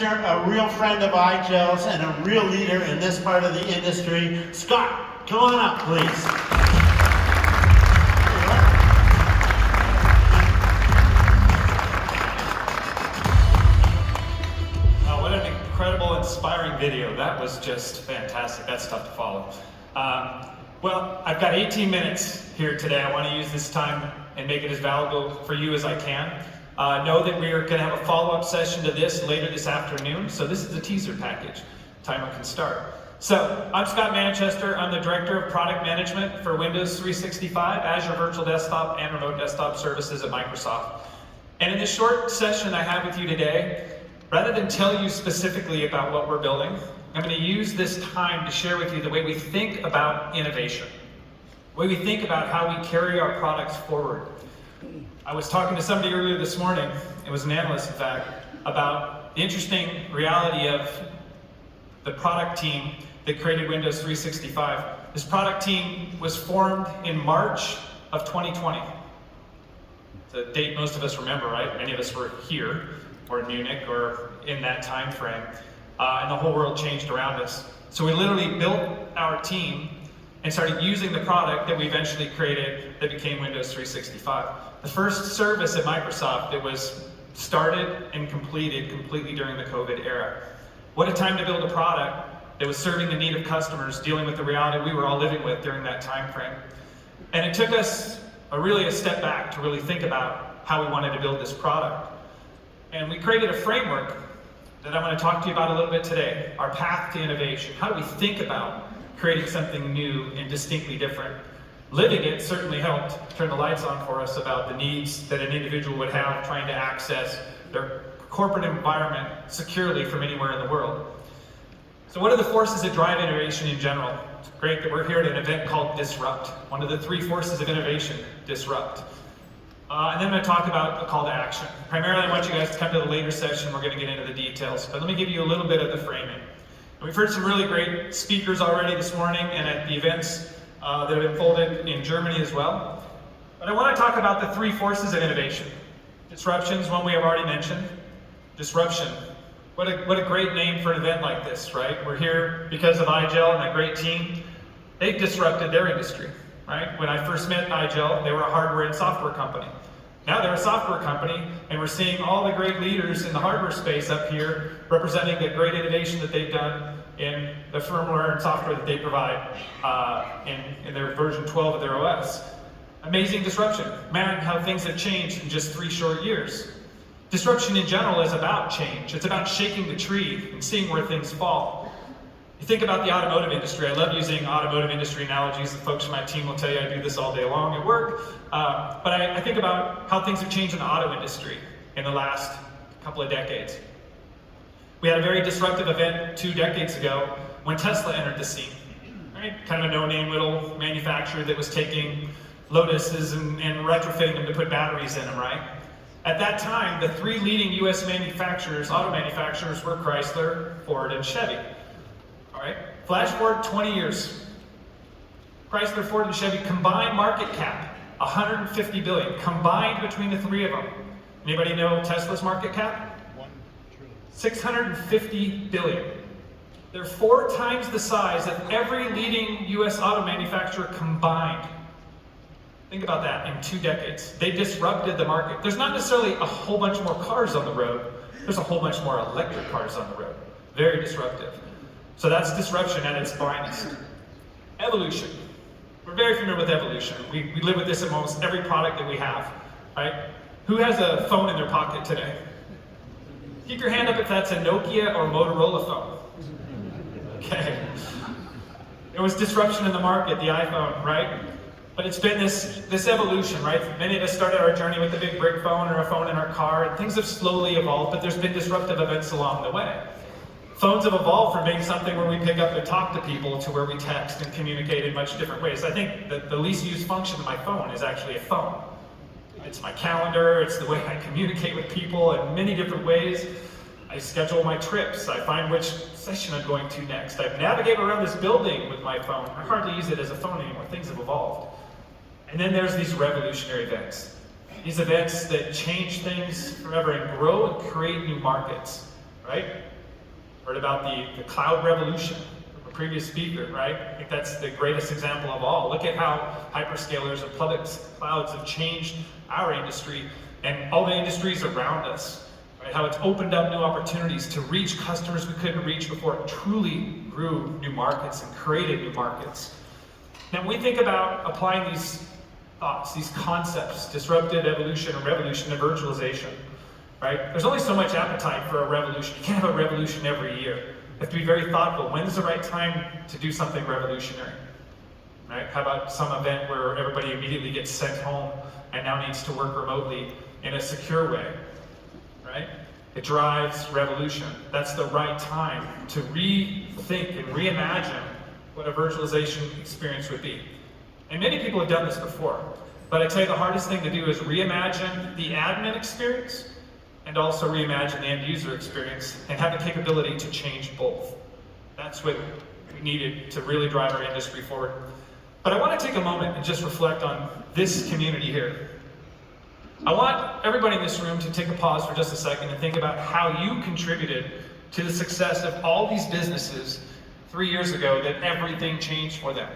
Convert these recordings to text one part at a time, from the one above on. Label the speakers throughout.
Speaker 1: A real friend of IGEL's and a real leader in this part of the industry. Scott, come on up, please.
Speaker 2: What an incredible, inspiring video. That was just fantastic. That's tough to follow. Well, I've got 18 minutes here today. I want to use this time and make it as valuable for you as I can. Know that we're going to have a follow-up session to this later this afternoon. So this is the teaser package. Timer can start. So I'm Scott Manchester. I'm the Director of Product Management for Windows 365, Azure Virtual Desktop, and Remote Desktop Services at Microsoft. And in this short session I have with you today, rather than tell you specifically about what we're building, I'm going to use this time to share with you the way we think about innovation, the way we think about how we carry our products forward. I was talking to somebody earlier this morning, it was an analyst in fact, about the interesting reality of the product team that created Windows 365. This product team was formed in March of 2020. It's a date most of us remember, right? Many of us were here, or in Munich, or in that time frame, and the whole world changed around us. So we literally built our team and started using the product that we eventually created that became Windows 365. The first service at Microsoft that was started and completed completely during the COVID era. What a time to build a product that was serving the need of customers, dealing with the reality we were all living with during that time frame. And it took us really a step back to really think about how we wanted to build this product. And we created a framework that I'm going to talk to you about a little bit today, our path to innovation. How do we think about creating something new and distinctly different? Living it certainly helped turn the lights on for us about the needs that an individual would have trying to access their corporate environment securely from anywhere in the world. So what are the forces that drive innovation in general? It's great that we're here at an event called Disrupt, one of the three forces of innovation, disrupt. And then I'm going to talk about a call to action. Primarily, I want you guys to come to the later session. We're going to get into the details, but let me give you a little bit of the framing. And we've heard some really great speakers already this morning and at the events that have unfolded in Germany as well. But I want to talk about the three forces of innovation. Disruption is one we have already mentioned. Disruption. What a great name for an event like this, right? We're here because of IGEL and that great team. They've disrupted their industry, right? When I first met IGEL, they were a hardware and software company. Now they're a software company, and we're seeing all the great leaders in the hardware space up here representing the great innovation that they've done in the firmware and software that they provide in their version 12 of their OS. Amazing disruption. Man, how things have changed in just 3 short years. Disruption in general is about change. It's about shaking the tree and seeing where things fall. You think about the automotive industry. I love using automotive industry analogies. The folks from my team will tell you I do this all day long at work. But I think about how things have changed in the auto industry in the last couple of decades. We had a very disruptive event 2 decades ago when Tesla entered the scene. Right? Kind of a no-name little manufacturer that was taking Lotuses and retrofitting them to put batteries in them, right? At that time, the 3 leading US manufacturers, auto manufacturers, were Chrysler, Ford, and Chevy. All right, flash forward 20 years. Chrysler, Ford, and Chevy combined market cap, $150 billion, combined between the 3 of them. Anybody know Tesla's market cap? $650 billion. They're 4 times the size of every leading US auto manufacturer combined. Think about that, in 2 decades. They disrupted the market. There's not necessarily a whole bunch more cars on the road. There's a whole bunch more electric cars on the road. Very disruptive. So that's disruption at its finest. Evolution. We're very familiar with evolution. We live with this in almost every product that we have, right? Who has a phone in their pocket today? Keep your hand up if that's a Nokia or Motorola phone. Okay. It was disruption in the market, the iPhone, right? But it's been this evolution, right? Many of us started our journey with a big brick phone or a phone in our car, and things have slowly evolved, but there's been disruptive events along the way. Phones have evolved from being something where we pick up and talk to people to where we text and communicate in much different ways. I think that the least used function of my phone is actually a phone. It's my calendar, it's the way I communicate with people in many different ways. I schedule my trips, I find which session I'm going to next. I navigate around this building with my phone. I hardly use it as a phone anymore. Things have evolved. And then there's these revolutionary events. These events that change things forever and grow and create new markets. right? Heard about the cloud revolution from a previous speaker, right? I think that's the greatest example of all. Look at how hyperscalers and public clouds have changed our industry and all the industries around us, right? How it's opened up new opportunities to reach customers we couldn't reach before. It truly grew new markets and created new markets. Now, when we think about applying these thoughts, these concepts, disruptive evolution or revolution to virtualization, right? There's only so much appetite for a revolution. You can't have a revolution every year. You have to be very thoughtful. When's the right time to do something revolutionary? Right? How about some event where everybody immediately gets sent home and now needs to work remotely in a secure way, right? It drives revolution. That's the right time to rethink and reimagine what a virtualization experience would be. And many people have done this before, but I tell you the hardest thing to do is reimagine the admin experience and also reimagine the end user experience and have the capability to change both. That's what we needed to really drive our industry forward. But I want to take a moment and just reflect on this community here. I want everybody in this room to take a pause for just a second and think about how you contributed to the success of all these businesses 3 years ago that everything changed for them.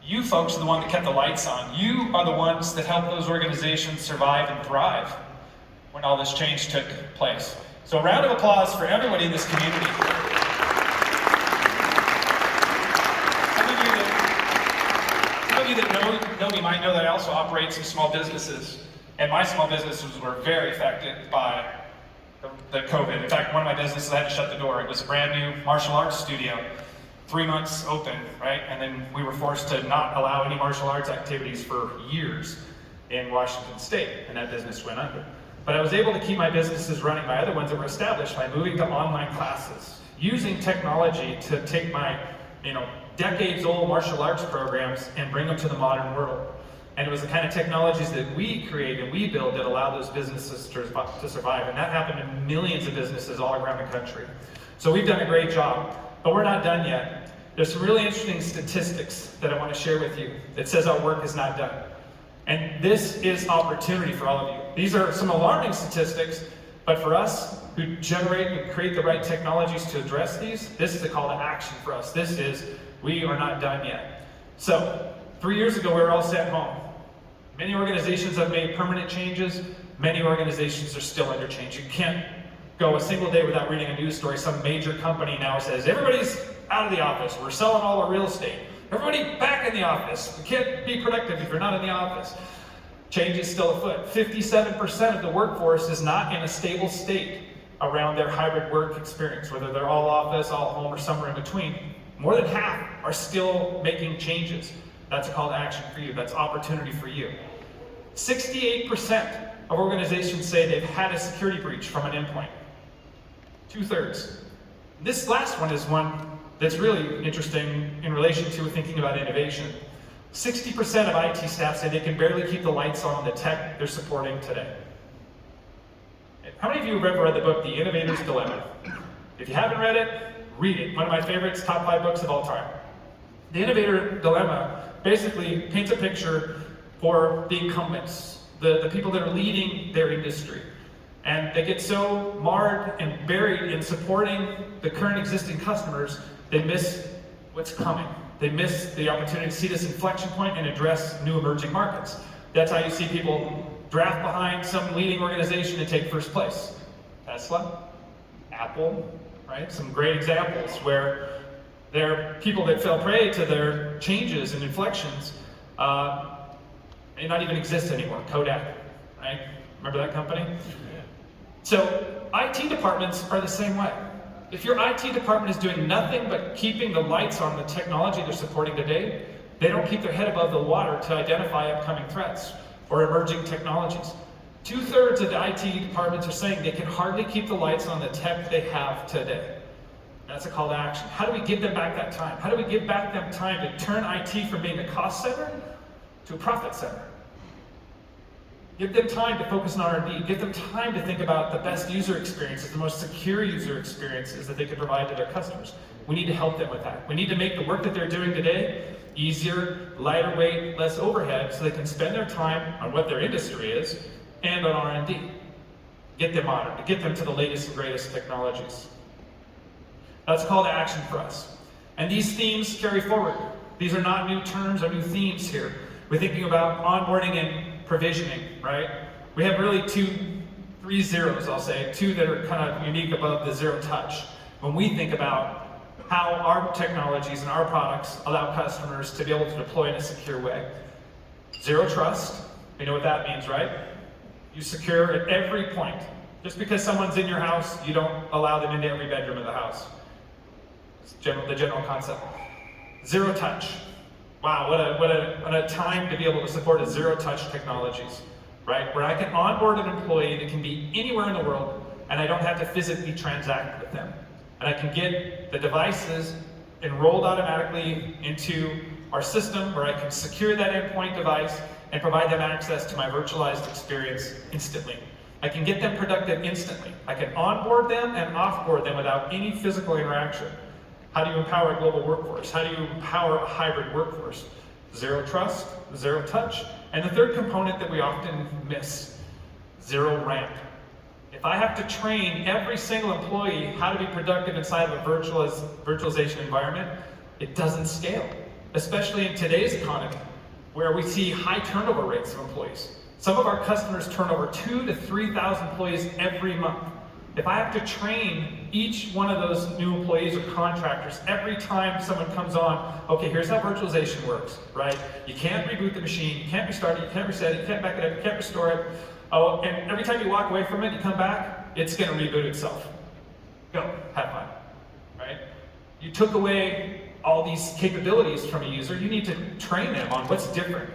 Speaker 2: You folks are the one that kept the lights on. You are the ones that helped those organizations survive and thrive when all this change took place. So a round of applause for everybody in this community. Some of you that know me might know that I also operate some small businesses, and my small businesses were very affected by the COVID. In fact, one of my businesses had to shut the door. It was a brand new martial arts studio, 3 months open, right? And then we were forced to not allow any martial arts activities for years in Washington State, and that business went under. But I was able to keep my businesses running, my other ones that were established, by moving to online classes, using technology to take my, decades-old martial arts programs and bring them to the modern world. And it was the kind of technologies that we create and we build that allow those businesses to survive. And that happened in millions of businesses all around the country. So we've done a great job, but we're not done yet. There's some really interesting statistics that I want to share with you that says our work is not done. And this is opportunity for all of you. These are some alarming statistics, but for us who generate and create the right technologies to address these, this is a call to action for us. This is, we are not done yet. So, 3 years ago, we were all sent home. Many organizations have made permanent changes. Many organizations are still under change. You can't go a single day without reading a news story. Some major company now says, everybody's out of the office. We're selling all our real estate. Everybody back in the office. We can't be productive if you're not in the office. Change is still afoot. 57% of the workforce is not in a stable state around their hybrid work experience, whether they're all office, all home, or somewhere in between. More than half are still making changes. That's a call to action for you. That's opportunity for you. 68% of organizations say they've had a security breach from an endpoint. 2/3. This last one is one that's really interesting in relation to thinking about innovation. 60% of IT staff say they can barely keep the lights on the tech they're supporting today. How many of you have ever read the book, The Innovator's Dilemma? If you haven't read it, read it. One of my favorites, top 5 books of all time. The Innovator Dilemma basically paints a picture for the incumbents, the people that are leading their industry. And they get so marred and buried in supporting the current existing customers, they miss what's coming. They miss the opportunity to see this inflection point and address new emerging markets. That's how you see people draft behind some leading organization and take first place. Tesla, Apple, right? Some great examples where they're people that fell prey to their changes and inflections may not even exist anymore. Kodak, right? Remember that company? So IT departments are the same way. If your IT department is doing nothing but keeping the lights on the technology they're supporting today, they don't keep their head above the water to identify upcoming threats or emerging technologies. 2/3 of the IT departments are saying they can hardly keep the lights on the tech they have today. That's a call to action. How do we give them back that time? How do we give back them time to turn IT from being a cost center to a profit center? Give them time to focus on R&D. Give them time to think about the best user experiences, the most secure user experiences that they can provide to their customers. We need to help them with that. We need to make the work that they're doing today easier, lighter weight, less overhead, so they can spend their time on what their industry is and on R&D. Get them modern, to get them to the latest and greatest technologies. That's a call to action for us. And these themes carry forward. These are not new terms or new themes here. We're thinking about onboarding and provisioning, right? We have really three zeros, I'll say, two that are kind of unique above the zero touch. When we think about how our technologies and our products allow customers to be able to deploy in a secure way. Zero trust, you know what that means, right? You secure at every point. Just because someone's in your house, you don't allow them into every bedroom of the house. It's the general concept. Zero touch. Wow, what a time to be able to support a zero touch technologies, right? Where I can onboard an employee that can be anywhere in the world and I don't have to physically transact with them. And I can get the devices enrolled automatically into our system where I can secure that endpoint device and provide them access to my virtualized experience instantly. I can get them productive instantly. I can onboard them and offboard them without any physical interaction. How do you empower a global workforce? How do you empower a hybrid workforce? Zero trust, zero touch, and the third component that we often miss, zero ramp. If I have to train every single employee how to be productive inside of a virtualization environment, it doesn't scale, especially in today's economy, where we see high turnover rates of employees. Some of our customers turn over 2,000 to 3,000 employees every month. If I have to train each one of those new employees or contractors every time someone comes on, okay, here's how virtualization works, right? You can't reboot the machine, you can't restart it, you can't reset it, you can't back it up, you can't restore it. Oh, and every time you walk away from it, you come back, it's gonna reboot itself. Go, have fun, right? You took away all these capabilities from a user, you need to train them on what's different.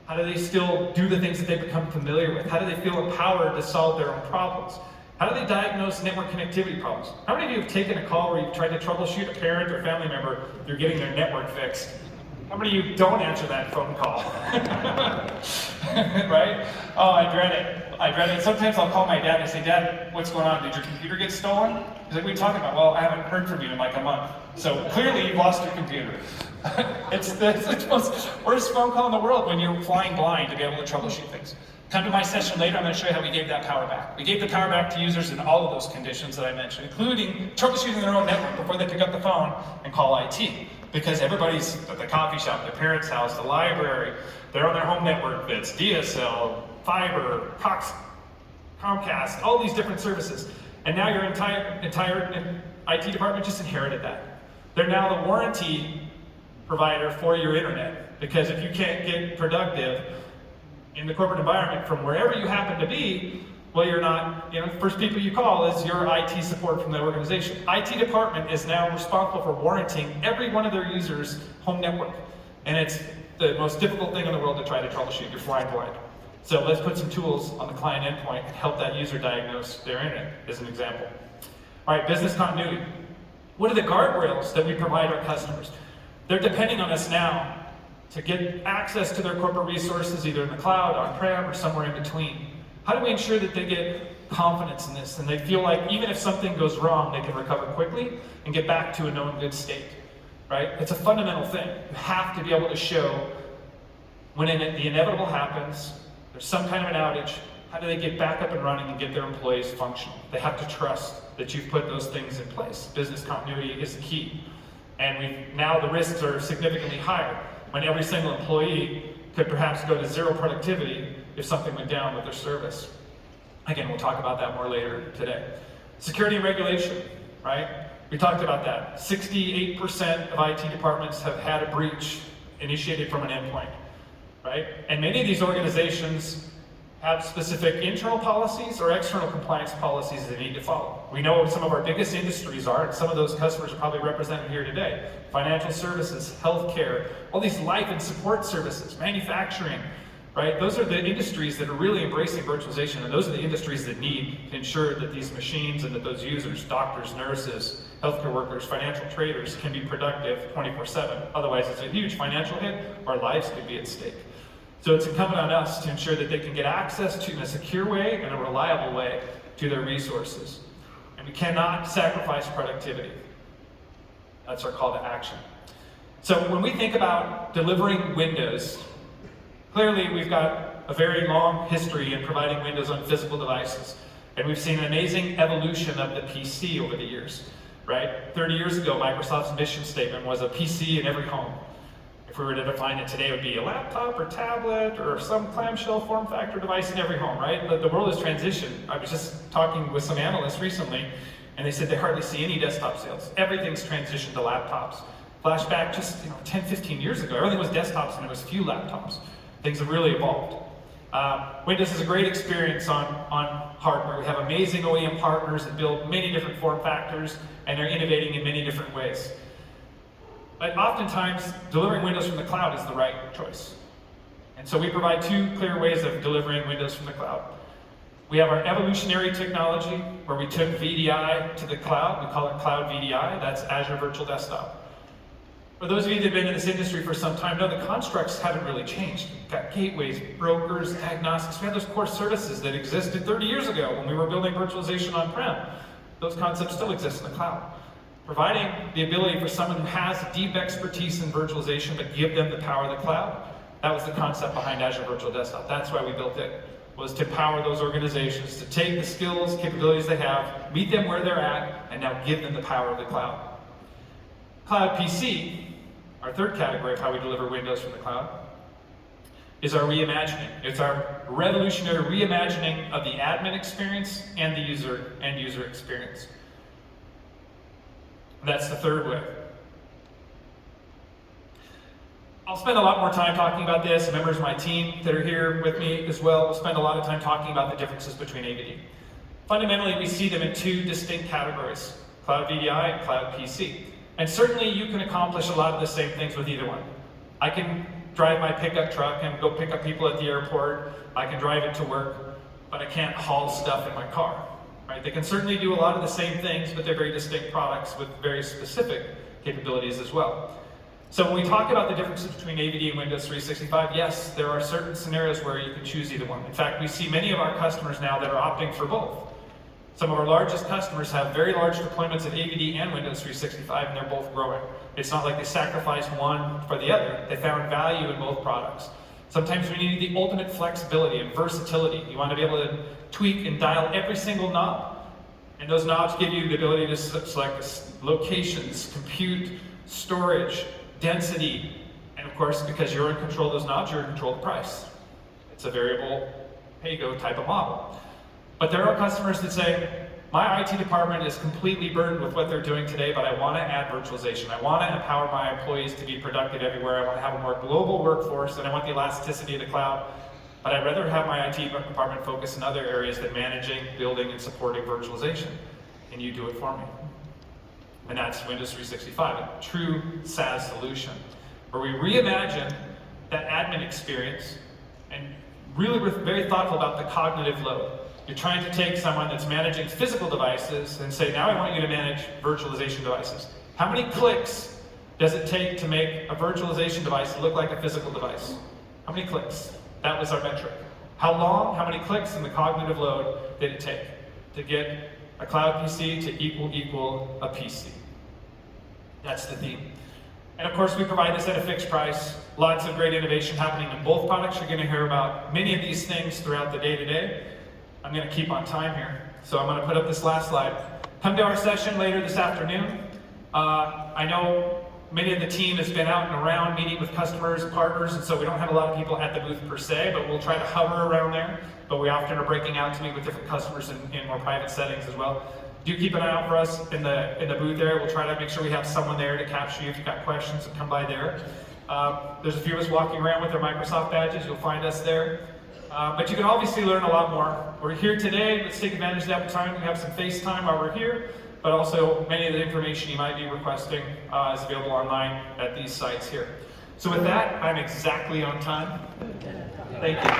Speaker 2: How do they still do the things that they've become familiar with? How do they feel empowered to solve their own problems? How do they diagnose network connectivity problems? How many of you have taken a call where you've tried to troubleshoot a parent or family member, you're getting their network fixed? How many of you don't answer that phone call? Right? Oh, I dread it. I dread it. Sometimes I'll call my dad and say, Dad, what's going on? Did your computer get stolen? He's like, what are you talking about? Well, I haven't heard from you in like a month. So clearly you've lost your computer. It's the most worst phone call in the world when you're flying blind to be able to troubleshoot things. Come to my session later, I'm going to show you how we gave that power back. We gave the power back to users in all of those conditions that I mentioned, including troubleshooting their own network before they pick up the phone and call IT. Because everybody's at the coffee shop, their parents' house, the library, they're on their home network that's DSL, fiber, Cox, Comcast, all these different services. And now your entire IT department just inherited that. They're now the warranty provider for your internet. Because if you can't get productive in the corporate environment from wherever you happen to be, well, you're not, first people you call is your IT support from the organization. IT department is now responsible for warranting every one of their users' home network. And it's the most difficult thing in the world to try to troubleshoot. You're flying blind. So let's put some tools on the client endpoint and help that user diagnose their internet, as an example. All right, business continuity. What are the guardrails that we provide our customers? They're depending on us now to get access to their corporate resources, either in the cloud, on-prem, or somewhere in between. How do we ensure that they get confidence in this and they feel like even if something goes wrong, they can recover quickly and get back to a known good state, right? It's a fundamental thing. You have to be able to show when the inevitable happens, there's some kind of an outage, how do they get back up and running and get their employees functional? They have to trust that you've put those things in place. Business continuity is the key. And now the risks are significantly higher when every single employee could perhaps go to zero productivity if something went down with their service. Again, we'll talk about that more later today. Security and regulation, right? We talked about that. 68% of IT departments have had a breach initiated from an endpoint, right? And many of these organizations have specific internal policies or external compliance policies they need to follow. We know what some of our biggest industries are, and some of those customers are probably represented here today. Financial services, healthcare, all these life and support services, manufacturing, right? Those are the industries that are really embracing virtualization, and those are the industries that need to ensure that these machines and that those users, doctors, nurses, healthcare workers, financial traders can be productive 24/7. Otherwise, it's a huge financial hit. Our lives could be at stake. So it's incumbent on us to ensure that they can get access to, in a secure way and a reliable way, to their resources. And we cannot sacrifice productivity. That's our call to action. So when we think about delivering Windows, clearly we've got a very long history in providing Windows on physical devices. And we've seen an amazing evolution of the PC over the years. right? 30 years ago, Microsoft's mission statement was a PC in every home. If we were to define it today, it would be a laptop or tablet or some clamshell form factor device in every home, right? But the world has transitioned. I was just talking with some analysts recently, and they said they hardly see any desktop sales. Everything's transitioned to laptops. Flashback just 10, 15 years ago, everything was desktops and there was few laptops. Things have really evolved. Windows is a great experience on hardware. We have amazing OEM partners that build many different form factors, and they're innovating in many different ways. But oftentimes, delivering Windows from the cloud is the right choice. And so we provide two clear ways of delivering Windows from the cloud. We have our evolutionary technology, where we took VDI to the cloud. We call it Cloud VDI. That's Azure Virtual Desktop. For those of you that have been in this industry for some time know the constructs haven't really changed. We've got gateways, brokers, agnostics. We have those core services that existed 30 years ago when we were building virtualization on-prem. Those concepts still exist in the cloud. Providing the ability for someone who has deep expertise in virtualization but give them the power of the cloud, that was the concept behind Azure Virtual Desktop. That's why we built it, was to empower those organizations to take the skills, capabilities they have, meet them where they're at, and now give them the power of the cloud. Cloud PC, our third category of how we deliver Windows from the cloud, is our reimagining. It's our revolutionary reimagining of the admin experience and the end user experience. That's the third way. I'll spend a lot more time talking about this. Members of my team that are here with me as well will spend a lot of time talking about the differences between AVD. Fundamentally, we see them in two distinct categories, Cloud VDI and Cloud PC. And certainly you can accomplish a lot of the same things with either one. I can drive my pickup truck and go pick up people at the airport. I can drive it to work, but I can't haul stuff in my car. Right? They can certainly do a lot of the same things, but they're very distinct products with very specific capabilities as well. So when we talk about the differences between AVD and Windows 365, yes, there are certain scenarios where you can choose either one. In fact, we see many of our customers now that are opting for both. Some of our largest customers have very large deployments of AVD and Windows 365, and they're both growing. It's not like they sacrificed one for the other. They found value in both products. Sometimes we need the ultimate flexibility and versatility. You want to be able to tweak and dial every single knob. And those knobs give you the ability to select locations, compute, storage, density, and of course, because you're in control of those knobs, you're in control of the price. It's a variable pay-go type of model. But there are customers that say, my IT department is completely burdened with what they're doing today, but I want to add virtualization. I want to empower my employees to be productive everywhere. I want to have a more global workforce, and I want the elasticity of the cloud. But I'd rather have my IT department focus in other areas than managing, building, and supporting virtualization. Can you do it for me? And that's Windows 365, a true SaaS solution, where we reimagine that admin experience and really we're very thoughtful about the cognitive load. You're trying to take someone that's managing physical devices and say, now I want you to manage virtualization devices. How many clicks does it take to make a virtualization device look like a physical device? How many clicks? That was our metric. How long, how many clicks, and the cognitive load did it take to get a cloud PC to equal a PC? That's the theme. And of course, we provide this at a fixed price. Lots of great innovation happening in both products. You're going to hear about many of these things throughout the day today. I'm going to keep on time here, so I'm going to put up this last slide. Come to our session later this afternoon. I know many of the team has been out and around meeting with customers and partners, and so we don't have a lot of people at the booth per se, but we'll try to hover around there. But we often are breaking out to meet with different customers in more private settings as well. Do keep an eye out for us in the booth there. We'll try to make sure we have someone there to capture you if you've got questions, and come by there. There's a few of us walking around with our Microsoft badges. You'll find us there. But you can obviously learn a lot more. We're here today. Let's take advantage of that time. We have some FaceTime while we're here, but also many of the information you might be requesting is available online at these sites here. So with that, I'm exactly on time. Thank you.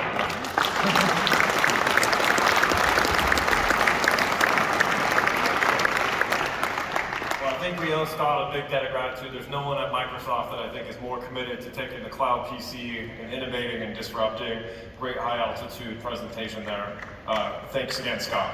Speaker 3: I think we owe Scott a big debt of gratitude. There's no one at Microsoft that I think is more committed to taking the cloud PC and innovating and disrupting. Great high altitude presentation there. Thanks again, Scott.